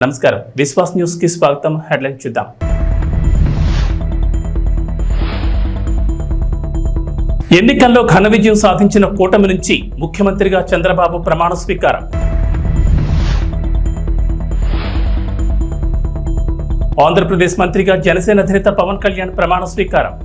నమస్కారం విశ్వాస్ న్యూస్ కి స్వాగతం. హెడ్లైన్ చూద్దాం. ఎన్నికల్లో ఘన విజయం సాధించిన కూటమి నుంచి ముఖ్యమంత్రిగా చంద్రబాబు ప్రమాణ స్వీకారం. ఆంధ్రప్రదేశ్ మంత్రిగా జనసేన అధినేత పవన్ కళ్యాణ్ ప్రమాణ స్వీకారం.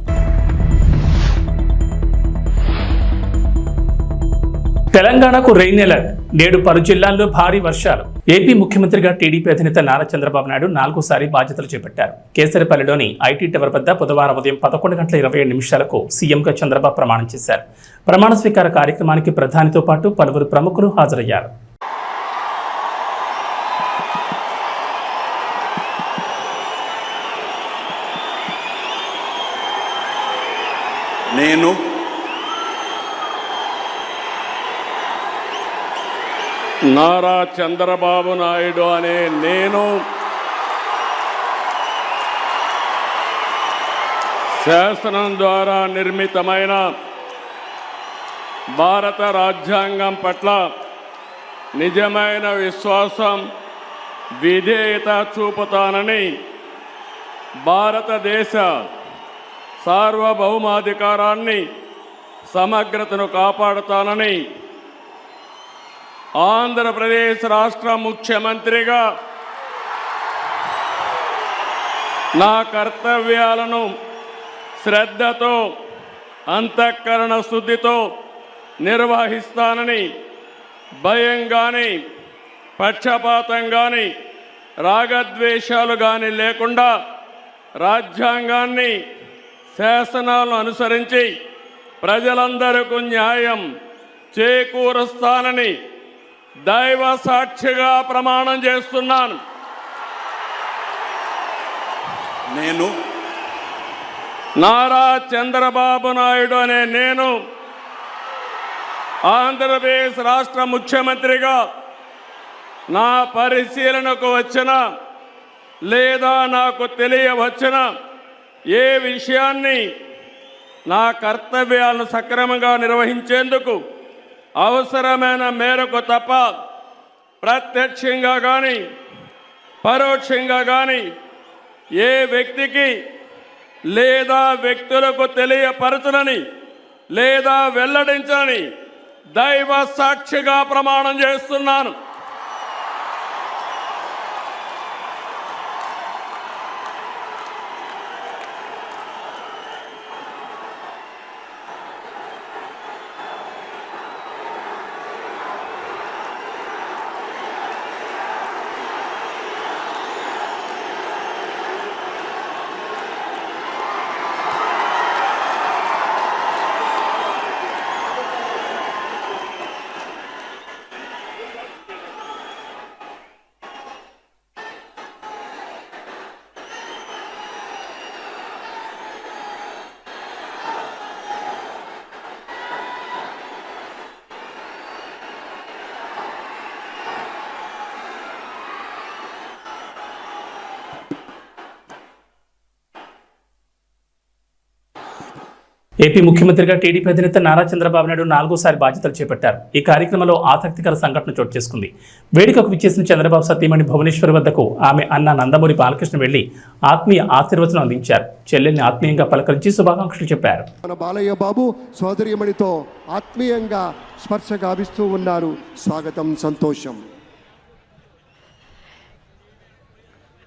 తెలంగాణకు రెయిన్ అలర్ట్, నేడు పలు జిల్లాల్లో భారీ వర్షాలు. ఏపీ ముఖ్యమంత్రిగా టీడీపీ అధినేత నారా చంద్రబాబు నాయుడు 4వ బాధ్యతలు చేపట్టారు. కేసరిపల్లిలోని ఐటీ టవర్ వద్ద బుధవారం ఉదయం 11:27 సీఎంగా చంద్రబాబు ప్రమాణం చేశారు. ప్రమాణ స్వీకార కార్యక్రమానికి ప్రధానితో పాటు పలువురు ప్రముఖులు హాజరయ్యారు. నేను నారా చంద్రబాబు నాయుడు అనే నేను శాసనం ద్వారా నిర్మితమైన భారత రాజ్యాంగం పట్ల నిజమైన విశ్వాసం, విధేయత చూపుతానని, భారతదేశ సార్వభౌమాధికారాన్ని, సమగ్రతను కాపాడుతానని, ఆంధ్రప్రదేశ్ రాష్ట్ర ముఖ్యమంత్రిగా నా కర్తవ్యాలను శ్రద్ధతో, అంతఃకరణ శుద్ధితో నిర్వహిస్తానని, భయం కానీ, పక్షపాతం కానీ, రాగద్వేషాలు కానీ లేకుండా రాజ్యాంగాన్ని, శాసనాలను అనుసరించి ప్రజలందరికీ న్యాయం చేకూరుస్తానని దైవ సాక్షిగా ప్రమాణం చేస్తున్నాను. నేను నారా చంద్రబాబు నాయుడు అనే నేను ఆంధ్రప్రదేశ్ రాష్ట్ర ముఖ్యమంత్రిగా నా పరిశీలనకు వచ్చిన లేదా నాకు తెలియవచ్చిన ఏ విషయాన్ని నా కర్తవ్యాలను సక్రమంగా నిర్వహించేందుకు అవసరమైన మేరకు తప్ప ప్రత్యక్షంగా కానీ పరోక్షంగా కానీ ఏ వ్యక్తికి లేదా వ్యక్తులకు తెలియపరచనని లేదా వెల్లడించని దైవ సాక్షిగా ప్రమాణం చేస్తున్నాను. ఏపీ ముఖ్యమంత్రిగా టీడీపీ అధినేత నారా చంద్రబాబు నాయుడు 4వ బాధ్యతలు చేపట్టారు. ఈ కార్యక్రమంలో ఆసక్తికర సంఘటన చోటు చేసుకుంది. వేడుకకు విచ్చేసిన చంద్రబాబు సతీమణి భువనేశ్వరి వద్దకు ఆమె అన్న నందమూరి బాలకృష్ణ వెళ్లి ఆత్మీయ ఆశీర్వచనం అందించారు. చెల్లెల్ని ఆత్మీయంగా పలకరించి శుభాకాంక్షలు చెప్పారు. మన బాలయ్య బాబు సోదరిమణితో ఆత్మీయంగా స్పర్శ గావిస్తూ ఉన్నారు. స్వాగతం, సంతోషం.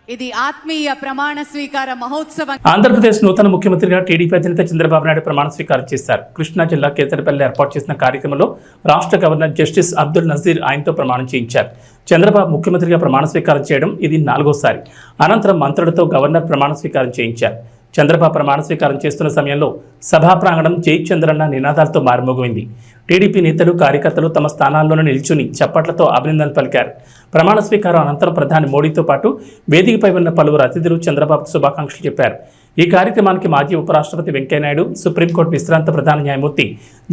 ఇది ఆత్మీయ ప్రమాణ స్వీకార మహోత్సవం. ఆంధ్రప్రదేశ్ నూతన ముఖ్యమంత్రిగా టీడీపీ అధినేత చంద్రబాబు నాయుడు ప్రమాణ స్వీకారం చేశారు. కృష్ణా జిల్లా కేతరపల్లి ఏర్పాటు చేసిన కార్యక్రమంలో రాష్ట్ర గవర్నర్ జస్టిస్ అబ్దుల్ నజీర్ ఆయనతో ప్రమాణం చేయించారు. చంద్రబాబు ముఖ్యమంత్రిగా ప్రమాణ స్వీకారం చేయడం ఇది 4వ. అనంతరం మంత్రులతో గవర్నర్ ప్రమాణ స్వీకారం చేయించారు. చంద్రబాబు ప్రమాణ స్వీకారం చేస్తున్న సమయంలో సభా ప్రాంగణం జై చంద్రన్న నినాదాలతో మారుమోగింది. టీడీపీ నేతలు, కార్యకర్తలు తమ స్థానాల్లోనే నిల్చుని చప్పట్లతో అభినందనలు పలికారు. ప్రమాణ స్వీకారం అనంతరం ప్రధాని మోడీతో పాటు వేదికపై ఉన్న పలువురు అతిథులు చంద్రబాబుకు శుభాకాంక్షలు చెప్పారు. ఈ కార్యక్రమానికి మాజీ ఉపరాష్ట్రపతి వెంకయ్యనాయుడు, సుప్రీంకోర్టు విశ్రాంత ప్రధాన న్యాయమూర్తి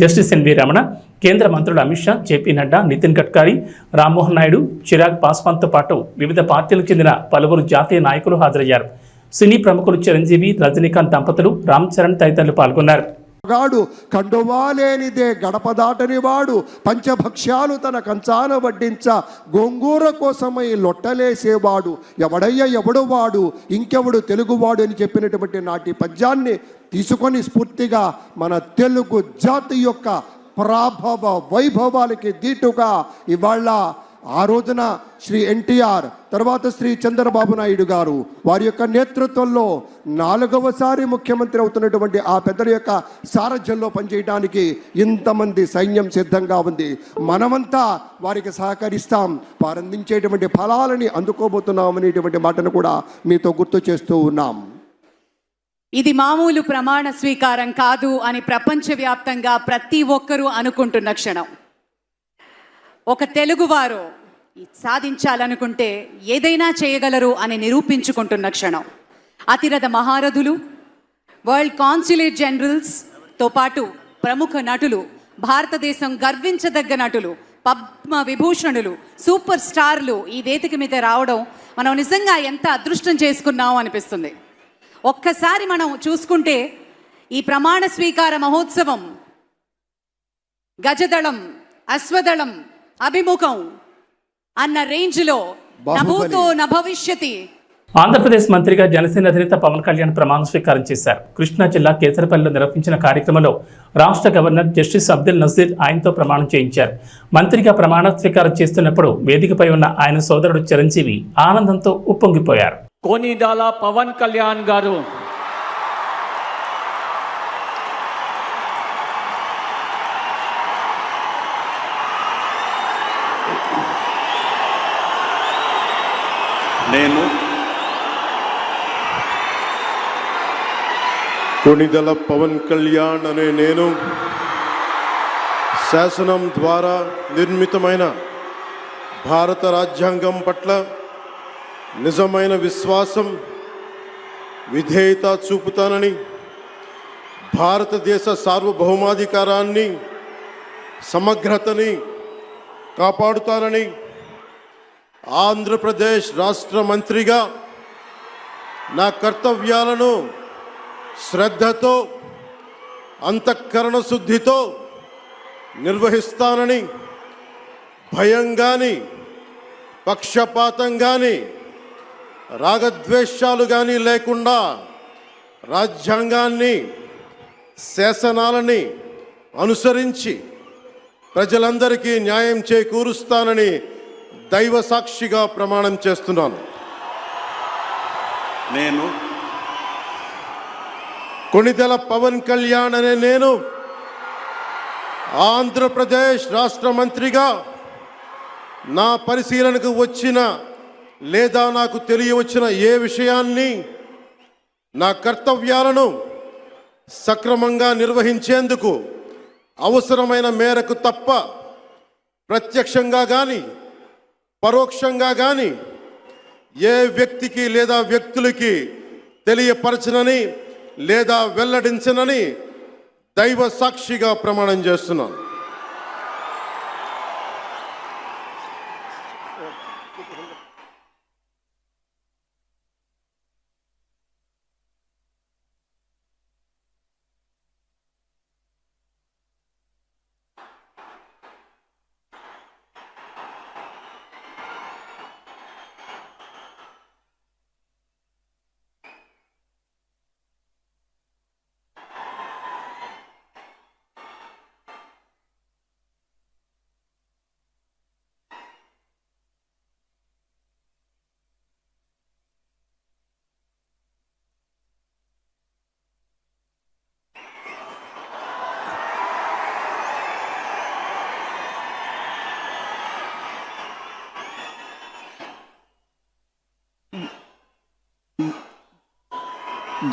జస్టిస్ ఎన్వి రమణ, కేంద్ర మంత్రులు అమిత్ షా, జేపీ నడ్డా, నితిన్ గడ్కరీ, రామ్మోహన్ నాయుడు, చిరాగ్ పాస్వాన్తో పాటు వివిధ పార్టీలకు చెందిన పలువురు జాతీయ నాయకులు హాజరయ్యారు. సినీ ప్రముఖులు చిరంజీవి, రజనీకాంత్ దంపతులు, రామ్ చరణ్ తదితరులు పాల్గొన్నారు. గాడు కండువాలేనిదే గడప దాటని వాడు పంచభక్ష్యాలు తన కంచాన వడ్డించ గోంగూర కోసమై లొట్టలేసేవాడు ఎవడయ్య ఎవడు వాడు ఇంకెవడు తెలుగువాడు అని చెప్పినటువంటి నాటి పద్యాన్ని తీసుకొని స్ఫూర్తిగా మన తెలుగు జాతి యొక్క ప్రాభవ వైభవాలకి దీటుగా ఇవాళ ఆ రోజున శ్రీ ఎన్టీఆర్ తర్వాత శ్రీ చంద్రబాబు నాయుడు గారు వారి యొక్క నేతృత్వంలో 4వసారి ముఖ్యమంత్రి అవుతున్నటువంటి ఆ పెద్దల యొక్క సారథ్యంలో పనిచేయడానికి ఇంతమంది సైన్యం సిద్ధంగా ఉంది. మనమంతా వారికి సహకరిస్తాం, వారు అందించేటువంటి ఫలాలని అందుకోబోతున్నాం అనేటువంటి మాటను కూడా మీతో గుర్తు చేస్తూ ఉన్నాం. ఇది మామూలు ప్రమాణ స్వీకారం కాదు అని ప్రపంచవ్యాప్తంగా ప్రతి ఒక్కరూ అనుకుంటున్న క్షణం. ఒక తెలుగువారు సాధించాలనుకుంటే ఏదైనా చేయగలరు అని నిరూపించుకుంటున్న క్షణం. అతిరథ మహారథులు, వరల్డ్ కాన్సులేట్ జనరల్స్తో పాటు ప్రముఖ నటులు, భారతదేశం గర్వించదగ్గ నటులు, పద్మ విభూషణులు, సూపర్ స్టార్లు ఈ వేదిక మీద రావడం మనం నిజంగా ఎంత అదృష్టం చేసుకున్నాం అనిపిస్తుంది. ఒక్కసారి మనం చూసుకుంటే ఈ ప్రమాణ స్వీకార మహోత్సవం గజదళం, అశ్వదళం, అభిముఖం అన్న రేంజ్లో నభూతో నభవిష్యతి. ఆంధ్రప్రదేశ్ మంత్రిగా జనసేన అధినేత పవన్ కళ్యాణ్ ప్రమాణ స్వీకారం చేశారు. కృష్ణా జిల్లా కేసరపల్లిలో నిర్వహించిన కార్యక్రమంలో రాష్ట్ర గవర్నర్ జస్టిస్ అబ్దుల్ నజీర్ ఆయనతో ప్రమాణం చేయించారు. మంత్రిగా ప్రమాణ స్వీకారం చేస్తున్నప్పుడు వేదికపై ఉన్న ఆయన సోదరుడు చిరంజీవి ఆనందంతో ఉప్పొంగిపోయారు. కొనిదాల పవన్ కళ్యాణ్ గారు నేను కొనిదల పవన్ కళ్యాణ్ అనే నేను శాసనం ద్వారా నిర్మితమైన భారత రాజ్యాంగం పట్ల నిజమైన విశ్వాసం, విధేయత చూపుతానని, భారతదేశ సార్వభౌమాధికారాన్ని, సమగ్రతని కాపాడుతానని, ఆంధ్రప్రదేశ్ రాష్ట్ర మంత్రిగా నా కర్తవ్యాలను శ్రద్ధతో, అంతఃకరణ శుద్ధితో నిర్వహిస్తానని, భయం కానీ, పక్షపాతం కానీ, రాగద్వేషాలు కానీ లేకుండా రాజ్యాంగాన్ని, శాసనాలని అనుసరించి ప్రజలందరికీ న్యాయం చేకూరుస్తానని దైవ సాక్షిగా ప్రమాణం చేస్తున్నాను. నేను కొనిదెల పవన్ కళ్యాణ్ అనే నేను ఆంధ్రప్రదేశ్ రాష్ట్ర మంత్రిగా నా పరిశీలనకు వచ్చిన లేదా నాకు తెలియవచ్చిన ఏ విషయాన్ని, నా కర్తవ్యాలను సక్రమంగా నిర్వహించేందుకు అవసరమైన మేరకు తప్ప ప్రత్యక్షంగా కానీ పరోక్షంగా కానీ ఏ వ్యక్తికి లేదా వ్యక్తులకి తెలియపరచనని లేదా వెల్లడించనని దైవ సాక్షిగా ప్రమాణం చేస్తున్నాను.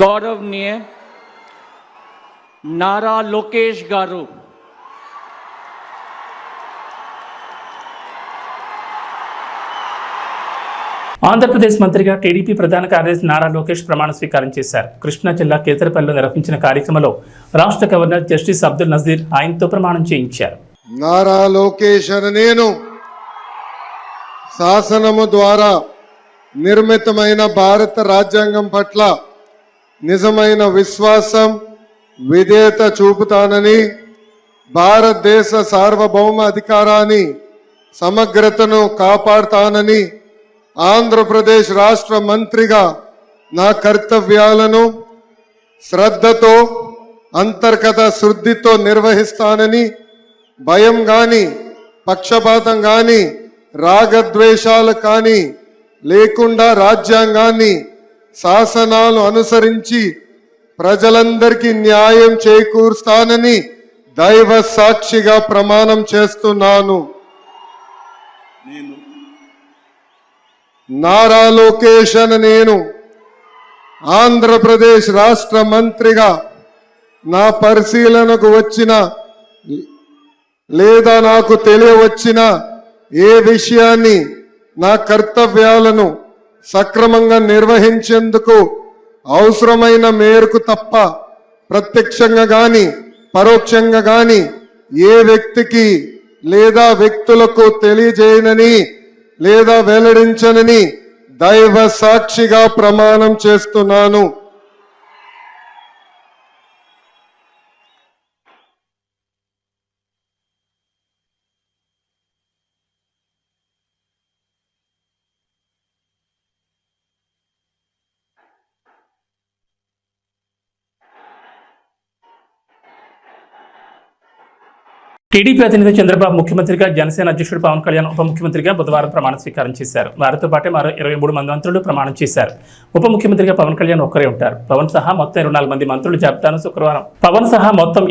గౌరవనీయ నారా లోకేష్ గారు ఆంధ్రప్రదేశ్ మంత్రిగా టీడీపీ ప్రధాన కార్యదర్శి నారా లోకేష్ ప్రమాణ స్వీకారం చేశారు. కృష్ణా జిల్లా కేసరపల్లిలో నిర్వహించిన కార్యక్రమంలో రాష్ట్ర గవర్నర్ జస్టిస్ అబ్దుల్ నజీర్ ఆయనతో ప్రమాణం చేయించారు. నారా లోకేష్ అనే నేను శాసనము ద్వారా నిర్మితమైన భారత రాజ్యాంగం పట్ల నిజమైన విశ్వాసం, విధేయత చూపుతానని, భారతదేశ సార్వభౌమ అధికారాన్ని సమగ్రతను కాపాడుతానని, ఆంధ్రప్రదేశ్ రాష్ట్ర మంత్రిగా నా కర్తవ్యాలను శ్రద్ధతో అంతర్గత శుద్ధితో నిర్వహిస్తానని, భయం గాని పక్షపాతం గాని రాగద్వేషాలు కానీ లేకుండా రాజ్యాంగాన్ని శాసనాలు అనుసరించి ప్రజలందరికీ న్యాయం చేకూరుస్తానని దైవ సాక్షిగా ప్రమాణం చేస్తున్నాను. నేను నారా లోకేష్ అనే నేను ఆంధ్రప్రదేశ్ రాష్ట్ర మంత్రిగా నా పరిశీలనకు వచ్చిన లేదా నాకు తెలియవచ్చిన ఏ విషయాన్ని నా కర్తవ్యాలను సక్రమంగా నిర్వహించేందుకు అవసరమైన మేరకు తప్ప ప్రత్యక్షంగా గాని పరోక్షంగా గాని ఏ వ్యక్తికి లేదా వ్యక్తులకు తెలియజేయనని లేదా వెల్లడించనని దైవ సాక్షిగా ప్రమాణం చేస్తున్నాను. టీడీపీ అధినేత చంద్రబాబు ముఖ్యమంత్రిగా, జనసేన అధ్యక్షుడు పవన్ కళ్యాణ్ ఉప ముఖ్యమంత్రిగా బుధవారం ప్రమాణ స్వీకారం చేశారు. వారితో పాటే మరో 23 మంది మంత్రులు ప్రమాణం చేశారు. ఉప ముఖ్యమంత్రిగా పవన్ కళ్యాణ్ ఒక్కరే ఉంటారు. పవన్ సహా మొత్తం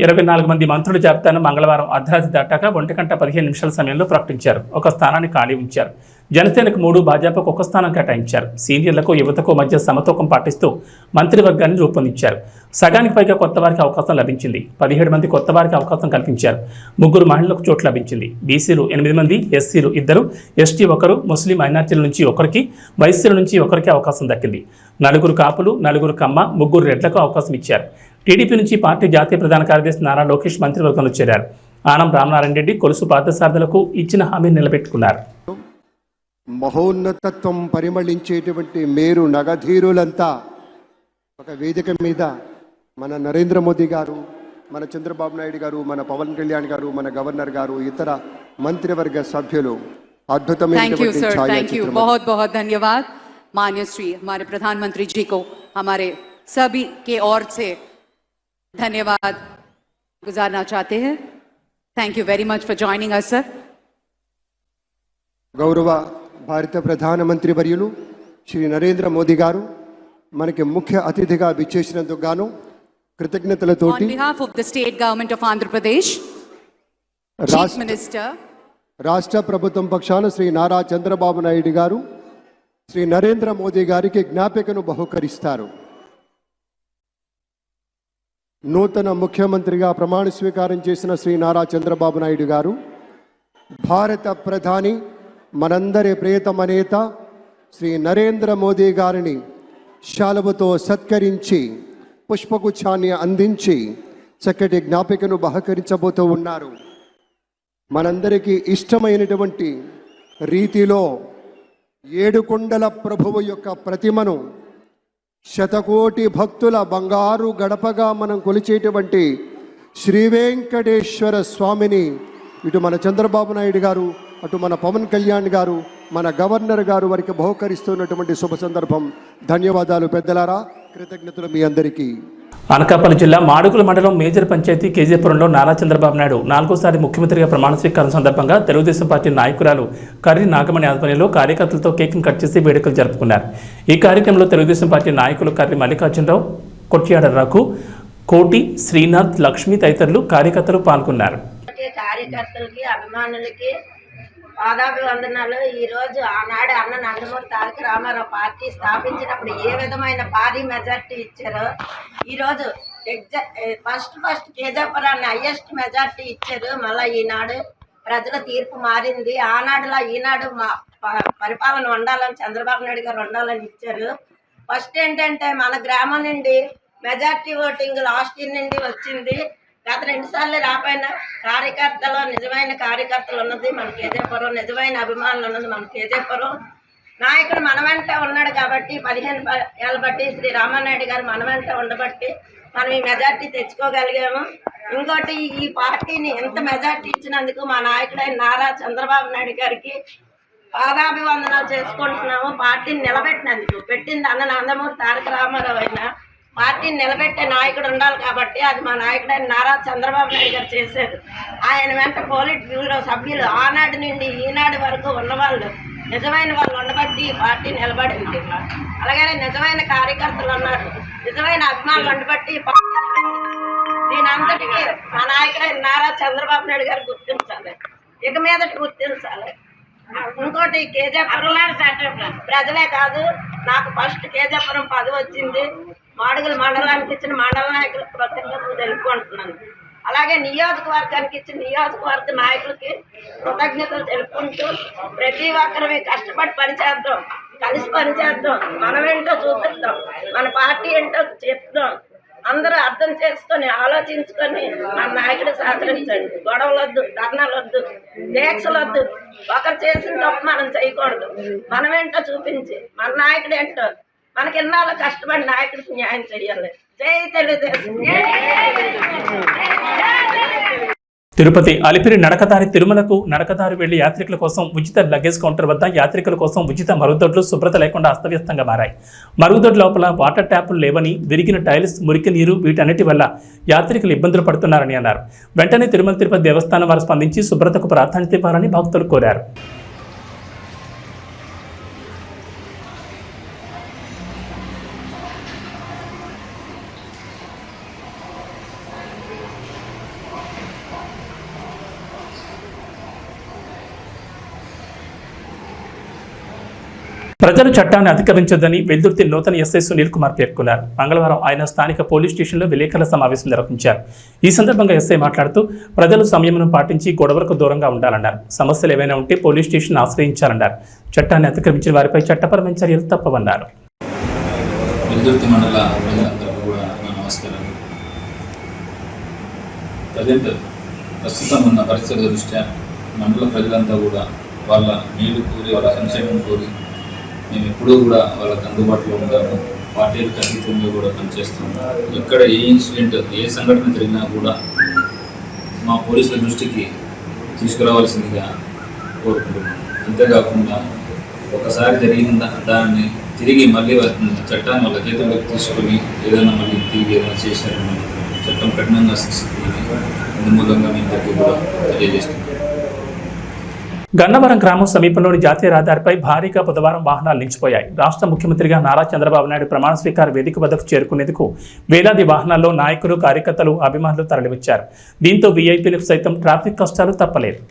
24 మంది మంత్రుల జాబితాను మంగళవారం అర్ధరాత్రి దాటాక 1:15 సమయంలో ప్రకటించారు. ఒక స్థానాన్ని ఖాళీ ఉంచారు. జనసేనకు 3, భాజపాకు 1 స్థానం కేటాయించారు. సీనియర్లకు యువతకు మధ్య సమతూకం పాటిస్తూ మంత్రివర్గాన్ని రూపొందించారు. సగానికి పైగా కొత్త వారికి అవకాశం లభించింది. 17 మంది కొత్త వారికి అవకాశం కల్పించారు. 3 మహిళలకు చోటు లభించింది. బీసీలు 8 మంది, ఎస్సీలు 2, ఎస్టీ 1, ముస్లిం మైనార్టీల నుంచి 1కి, వైశ్యుల నుంచి 1కి అవకాశం దక్కింది. 4 కాపులు, 4 కమ్మ, 3 రెడ్లకు అవకాశం ఇచ్చారు. టీడీపీ నుంచి పార్టీ జాతీయ ప్రధాన కార్యదర్శి నారా లోకేష్ మంత్రివర్గంలో చేరారు. ఆనం రామనారాయణ రెడ్డి, కొలుసు పార్థసారథులకు ఇచ్చిన హామీని నిలబెట్టుకున్నారు. మహోన్నతత్వం పరిమళించేటువంటి మేరు నగధీరులంతా ఒక వేదిక మీద మన నరేంద్ర మోదీ గారు, మన చంద్రబాబు నాయుడు గారు, మన పవన్ కళ్యాణ్ గారు, మన గవర్నర్ గారు, ఇతర మంత్రివర్గ సభ్యులు thank you sir, thank you, बहुत बहुत धन्यवाद माननीय श्री हमारे प्रधानमंत्री जी को हमारे सभी के ओर से धन्यवाद गुजारना चाहते हैं. Thank you very much for joining us sir. గౌరవ భారత ప్రధానమంత్రి వర్యులు శ్రీ నరేంద్ర మోదీ గారు మనకి ముఖ్య అతిథిగా విచ్చేసినందుకు గాను కృతజ్ఞతలతోటి On behalf of the state government of Andhra Pradesh, Chief Minister, రాష్ట్ర ప్రభుత్వం పక్షాన శ్రీ నారా చంద్రబాబు నాయుడు గారు శ్రీ నరేంద్ర మోదీ గారికి జ్ఞాపికను బహుకరిస్తారు. నూతన ముఖ్యమంత్రిగా ప్రమాణ స్వీకారం చేసిన శ్రీ నారా చంద్రబాబు నాయుడు గారు భారత ప్రధాని మనందరి ప్రియతమ నేత శ్రీ నరేంద్ర మోదీ గారిని శాలువతో సత్కరించి పుష్పగుచ్ఛాన్ని అందించి చక్కటి జ్ఞాపికను బహకరించబోతూ ఉన్నారు. మనందరికీ ఇష్టమైనటువంటి రీతిలో ఏడుకొండల ప్రభువు యొక్క ప్రతిమను శతకోటి భక్తుల బంగారు గడపగా మనం కొలిచేటువంటి శ్రీ వెంకటేశ్వర స్వామిని ఇటు మన చంద్రబాబు నాయుడు గారు, అటు మన పవన్ కళ్యాణ్ గారు, మన గవర్నర్ గారు వారికి బహుకరిస్తున్నటువంటి శుభ సందర్భం. ధన్యవాదాలు పెద్దలారా, కృతజ్ఞతలు మీ అందరికీ. అనకాపల్లి జిల్లా మాడుగుల మండలం మేజర్ పంచాయతీ కేజీపురంలో నారా చంద్రబాబు నాయుడు 4వ ముఖ్యమంత్రిగా ప్రమాణ స్వీకారం సందర్భంగా తెలుగుదేశం పార్టీ నాయకురాలు కర్రి నాగమణి ఆధ్వర్యంలో కార్యకర్తలతో కేక్ను కట్ చేసి వేడుకలు జరుపుకున్నారు. ఈ కార్యక్రమంలో తెలుగుదేశం పార్టీ నాయకులు కర్రి మల్లికార్జునరావు, కొట్యాడ రఘు, కోటి, శ్రీనాథ్, లక్ష్మి తదితరులు కార్యకర్తలు పాల్గొన్నారు. కార్యకర్తలకి, అభిమానులకి పాదాభివందనాలు. ఈరోజు ఆనాడు అన్న నందమూరి తారక రామారావు పార్టీ స్థాపించినప్పుడు ఏ విధమైన భారీ మెజార్టీ ఇచ్చారో ఈరోజు ఫస్ట్ కేజాపురాన్ని హైయెస్ట్ మెజార్టీ ఇచ్చారు. మళ్ళీ ఈనాడు ప్రజల తీర్పు మారింది. ఆనాడులా ఈనాడు మా పరిపాలన ఉండాలని చంద్రబాబు నాయుడు గారు ఉండాలని ఇచ్చారు. ఫస్ట్ ఏంటంటే మన గ్రామం నుండి మెజార్టీ ఓటింగ్ లాస్ట్ ఇయర్ నుండి వచ్చింది. గత 2 సార్లు రాపోయిన కార్యకర్తలు, నిజమైన కార్యకర్తలు ఉన్నది మన కేజీపురం, నిజమైన అభిమానులు ఉన్నది మన కేజీపురం. నాయకుడు మన వెంట ఉన్నాడు కాబట్టి 15 ఏళ్ళ బట్టి శ్రీ రామానాయుడు గారు మన వెంట ఉండబట్టి మనం ఈ మెజార్టీ తెచ్చుకోగలిగాము. ఇంకోటి ఈ పార్టీని ఎంత మెజార్టీ ఇచ్చినందుకు మా నాయకుడైన నారా చంద్రబాబు నాయుడు గారికి పాదాభివందనాలు చేసుకుంటున్నాము. పార్టీని నిలబెట్టినందుకు. పెట్టింది అన్న నందమూరి తారక రామారావు అయినా పార్టీని నిలబెట్టే నాయకుడు ఉండాలి కాబట్టి అది మా నాయకుడైన నారా చంద్రబాబు నాయుడు గారు చేశారు. ఆయన వెంట పోలిట్ బ్యూరో సభ్యులు ఆనాడు నుండి ఈనాడు వరకు ఉన్నవాళ్ళు నిజమైన వాళ్ళు ఉండబట్టి ఈ పార్టీ నిలబడింది. అలాగే నిజమైన కార్యకర్తలు ఉన్నారు, నిజమైన అభిమానులు ఉండబట్టి ఈ పార్టీ దీని అంతటికీ మా నాయకుడైన నారా చంద్రబాబు నాయుడు గారు గుర్తించాలి, ఇక మీదటి గుర్తించాలి. ఇంకోటి కేజాపురం ప్రజలే కాదు, నాకు ఫస్ట్ కేజాపురం 10 వచ్చింది. మాడుగుల మండలానికి ఇచ్చిన మండల నాయకులకు కృతజ్ఞతలు తెలుపుకుంటున్నాను. అలాగే నియోజకవర్గానికి ఇచ్చిన నియోజకవర్గ నాయకులకి కృతజ్ఞతలు తెలుపుకుంటూ ప్రతి ఒక్కరివి కష్టపడి పనిచేద్దాం, కలిసి పనిచేద్దాం, మనమేంటో చూపిద్దాం, మన పార్టీ ఏంటో చెప్దాం. అందరూ అర్థం చేసుకొని ఆలోచించుకొని మన నాయకుడు సహకరించండి. గొడవలు వద్దు, ధర్నాలు వద్దు, దీక్షలు వద్దు. ఒకరు చేసిన తప్పు మనం చేయకూడదు. మనమేంటో చూపించి మన నాయకుడు ఏంటో మనకి ఎన్నాళ్ళు కష్టపడి నాయకుడికి న్యాయం చేయాలి. జై తెలుగుదేశం. తిరుపతి అలిపిరి నడకదారి తిరుమలకు నడకదారి వెళ్లి యాత్రికుల కోసం ఉచిత లగేజ్ కౌంటర్ వద్ద యాత్రికుల కోసం ఉచిత మరుగుదొడ్లు శుభ్రత లేకుండా అస్తవ్యస్తంగా మారాయి. మరుగుదొడ్ల లోపల వాటర్ ట్యాపులు లేవని, విరిగిన టైల్స్, మురికి నీరు వీటన్నిటి వల్ల యాత్రికులు ఇబ్బందులు పడుతున్నారని అన్నారు. వెంటనే తిరుమల తిరుపతి దేవస్థానం వారు స్పందించి శుభ్రతకు ప్రాధాన్యత ఇవ్వాలని భక్తులు కోరారు. ప్రజలు చట్టాన్ని అతిక్రమించొద్దని వెల్దుర్తి నూతన ఎస్ఐ సునీల్ కుమార్ పేర్కొన్నారు. మంగళవారం ఆయన స్థానిక పోలీస్ స్టేషన్లో విలేకరుల సమావేశం నిర్వహించారు. ఈ సందర్భంగా ఎస్ఐ మాట్లాడుతూ ప్రజలు సంయమనం పాటించి గొడవలకు దూరంగా ఉండాలన్నారు. సమస్యలు ఏవైనా ఉంటే పోలీస్ స్టేషన్ ఆశ్రయించాలన్నారు. చట్టాన్ని అతిక్రమించిన వారిపై చట్టపరమైన చర్యలు తప్పవన్నారు. వెల్దుర్తి మండల ప్రజలందరికీ కూడా నమస్కారం. ప్రస్తుతం ఉన్న పరిస్థితుల దృష్ట్యా మండల ప్రజలంతా కూడా వాళ్ళ నీళ్లు కోరి, వాళ్ళ సంక్షేమం కోరి మేము ఎప్పుడూ కూడా వాళ్ళకి అందుబాటులో ఉంటాము. పార్టీలకు అతీతంగా కూడా పనిచేస్తాము. ఎక్కడ ఏ ఇన్సిడెంట్, ఏ సంఘటన జరిగినా కూడా మా పోలీసుల దృష్టికి తీసుకురావాల్సిందిగా కోరుకుంటున్నాం. అంతేకాకుండా ఒకసారి జరిగిన దాన్ని తిరిగి మళ్ళీ చట్టాన్ని వాళ్ళ చేతుల్లోకి తీసుకొని ఏదైనా మళ్ళీ తిరిగి ఏదైనా చేశారని చట్టం కఠినంగా శిక్షిస్తుందని అందుమూలంగా మీ అందరికీ కూడా తెలియజేస్తున్నాం. గన్నవరం గ్రామం సమీపంలోని జాతీయ రహదారిపై భారీగా బుధవారం వాహనాలు నిలిచిపోయాయి. రాష్ట్ర ముఖ్యమంత్రిగా నారా చంద్రబాబు నాయుడు ప్రమాణ స్వీకార వేదిక వద్దకు చేరుకునేందుకు వేలాది వాహనాల్లో నాయకులు, కార్యకర్తలు, అభిమానులు తరలివచ్చారు. దీంతో వీఐపీలకు సైతం ట్రాఫిక్ కష్టాలు తప్పలేదు.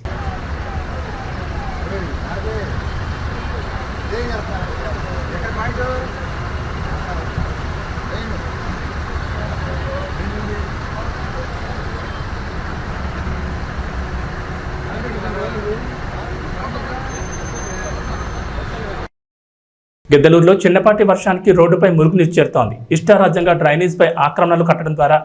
గిద్దలూరులో చిన్నపాటి వర్షానికి రోడ్డుపై మురుగునీరు చేరుతోంది. ఇష్టారాజ్యంగా డ్రైనేజ్పై ఆక్రమణలు కట్టడం ద్వారా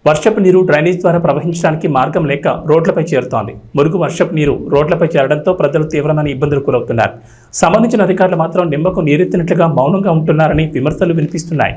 వర్షపు నీరు డ్రైనేజ్ ద్వారా ప్రవహించడానికి మార్గం లేక రోడ్లపై చేరుతోంది. మురుగు వర్షపు నీరు రోడ్లపై చేరడంతో ప్రజలు తీవ్రమైన ఇబ్బందులు గురవుతున్నారు. సంబంధించిన అధికారులు మాత్రం నిమ్మకు నీరెత్తినట్లుగా మౌనంగా ఉంటున్నారని విమర్శలు వినిపిస్తున్నాయి.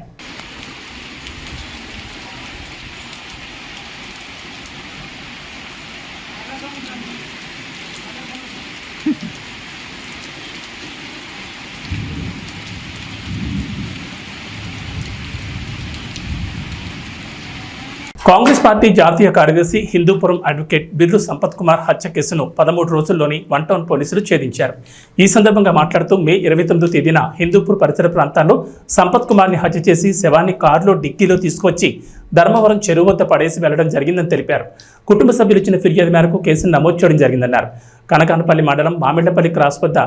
కాంగ్రెస్ పార్టీ జాతీయ కార్యదర్శి హిందూపురం అడ్వకేట్ బిర్రు సంపత్ కుమార్ హత్య కేసును 13 రోజుల్లోని 1 టౌన్ పోలీసులు ఛేదించారు. ఈ సందర్భంగా మాట్లాడుతూ మే 29వ తేదీన హిందూపూర్ పరిసర ప్రాంతాల్లో సంపత్ కుమార్ని హత్య చేసి శవాన్ని కారులో డిక్కీలో తీసుకొచ్చి ధర్మవరం చెరువు వద్ద పడేసి వెళ్లడం జరిగిందని తెలిపారు. కుటుంబ సభ్యులు ఇచ్చిన ఫిర్యాదు మేరకు కేసును నమోదు చేయడం జరిగిందన్నారు. కనకానపల్లి మండలం మామిళ్లపల్లి క్రాస్ వద్ద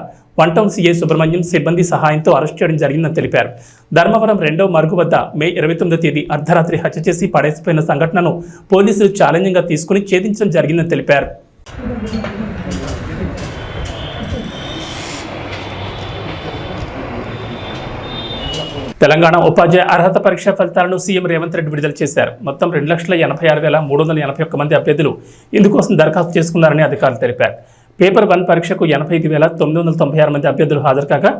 1 టౌన్ సీఐ సుబ్రహ్మణ్యం సిబ్బంది సహాయంతో అరెస్ట్ చేయడం జరిగిందని తెలిపారు. ధర్మవరం 2వ మరుగు వద్ద మే 29వ తేదీ అర్ధరాత్రి హత్య చేసి పడేసిపోయిన సంఘటనను పోలీసులు ఛాలెంజింగ్గా తీసుకుని ఛేదించడం జరిగిందని తెలిపారు. తెలంగాణ ఉపాధ్యాయ అర్హత పరీక్ష ఫలితాలను సీఎం రేవంత్ రెడ్డి విడుదల చేశారు. మొత్తం 2,86,381 మంది అభ్యర్థులు ఇందుకోసం దరఖాస్తు చేసుకున్నారని అధికారులు తెలిపారు. పేపర్ 1 పరీక్షకు 85,996 మంది అభ్యర్థులు హాజరు కాగా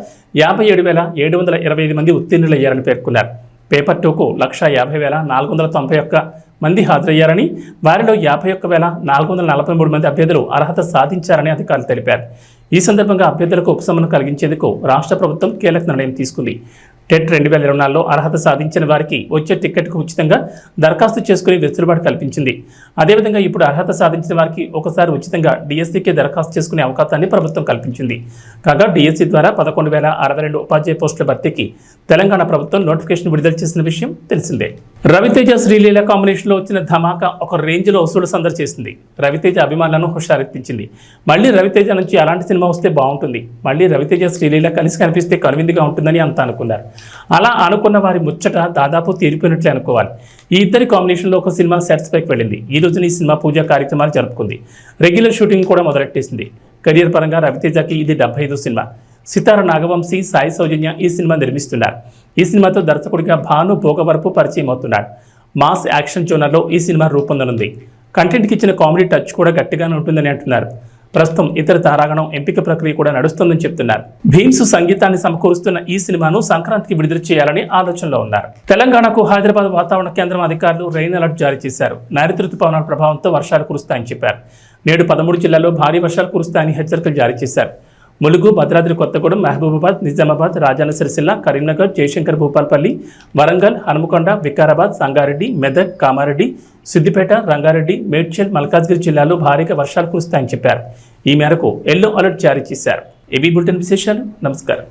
57,725 మంది ఉత్తీర్ణులయ్యారని పేర్కొన్నారు. పేపర్ 2కు 1,50,491 మంది హాజరయ్యారని, వారిలో 51,443 మంది అభ్యర్థులు అర్హత సాధించారని అధికారులు తెలిపారు. ఈ సందర్భంగా అభ్యర్థులకు ఉపశమనం కలిగించేందుకు రాష్ట్ర ప్రభుత్వం కీలక నిర్ణయం తీసుకుంది. టెట్ 2024లో అర్హత సాధించిన వారికి వచ్చే టికెట్కు ఉచితంగా దరఖాస్తు చేసుకుని వెసులుబాటు కల్పించింది. అదేవిధంగా ఇప్పుడు అర్హత సాధించిన వారికి ఒకసారి ఉచితంగా డిఎస్సికి దరఖాస్తు చేసుకునే అవకాశాన్ని ప్రభుత్వం కల్పించింది. కాగా డిఎస్సి ద్వారా 11,062 ఉపాధ్యాయ పోస్టుల భర్తీకి తెలంగాణ ప్రభుత్వం నోటిఫికేషన్ విడుదల చేసిన విషయం తెలిసిందే. రవితేజ శ్రీలీల కాంబినేషన్లో వచ్చిన ధమాకా ఒక రేంజ్లో వసూలు సందడి చేసింది. రవితేజ అభిమానులను హుషారెత్తించింది. మళ్ళీ రవితేజ నుంచి అలాంటి సినిమా వస్తే బాగుంటుంది, మళ్ళీ రవితేజ శ్రీలీల కలిసి కనిపిస్తే కనువిందుగా ఉంటుందని అంతా అనుకున్నారు. అలా అనుకున్న వారి ముచ్చట దాదాపు తీరిపోయినట్లే అనుకోవాలి. ఈ ఇద్దరి కాంబినేషన్లో ఒక సినిమా సెట్స్ పైకి వెళ్ళింది. ఈ రోజున ఈ సినిమా పూజా కార్యక్రమాలు జరుపుకుంది. రెగ్యులర్ షూటింగ్ కూడా మొదలెట్టేసింది. కెరియర్ పరంగా రవితేజకి ఇది 75వ సినిమా. సితార నాగవంశీ, సాయి సౌజన్య ఈ సినిమా నిర్మిస్తున్నారు. ఈ సినిమాతో దర్శకుడిగా భాను భోగవరపు పరిచయం అవుతున్నాడు. మాస్ యాక్షన్ జోనర్లో ఈ సినిమా రూపొందనుంది. కంటెంట్కి ఇచ్చిన కామెడీ టచ్ కూడా గట్టిగానే ఉంటుందని అంటున్నారు. ప్రస్తుతం ఇతర తారాగణం ఎంపిక ప్రక్రియ కూడా నడుస్తుందని చెప్తున్నారు. భీమ్స్ సంగీతాన్ని సమకూరుస్తున్న ఈ సినిమాను సంక్రాంతికి విడుదల చేయాలని ఆలోచనలో ఉన్నారు. తెలంగాణకు హైదరాబాద్ వాతావరణ కేంద్రం అధికారులు రెయిన్ అలర్ట్ జారీ చేశారు. నైరుతి రుతుపవనాల ప్రభావంతో వర్షాలు కురుస్తాయని చెప్పారు. నేడు 13 జిల్లాల్లో భారీ వర్షాలు కురుస్తాయని హెచ్చరికలు జారీ చేశారు. ములుగు, భద్రాద్రి కొత్తగూడెం, మహబూబాబాద్, నిజామాబాద్, రాజన్న సిరిసిల్ల, కరీంనగర్, జయశంకర్ భూపాల్పల్లి, వరంగల్, హనుమకొండ, వికారాబాద్, సంగారెడ్డి, మెదక్, కామారెడ్డి, సిద్దిపేట, రంగారెడ్డి, మేడ్చల్, మల్కాజ్గిరి జిల్లాల్లో భారీగా వర్షాలు కురుస్తాయని చెప్పారు. ఈ మేరకు ఎల్లో అలర్ట్ జారీ చేశారు. ఏబీ బులెటిన్ విశేషాలు. నమస్కారం.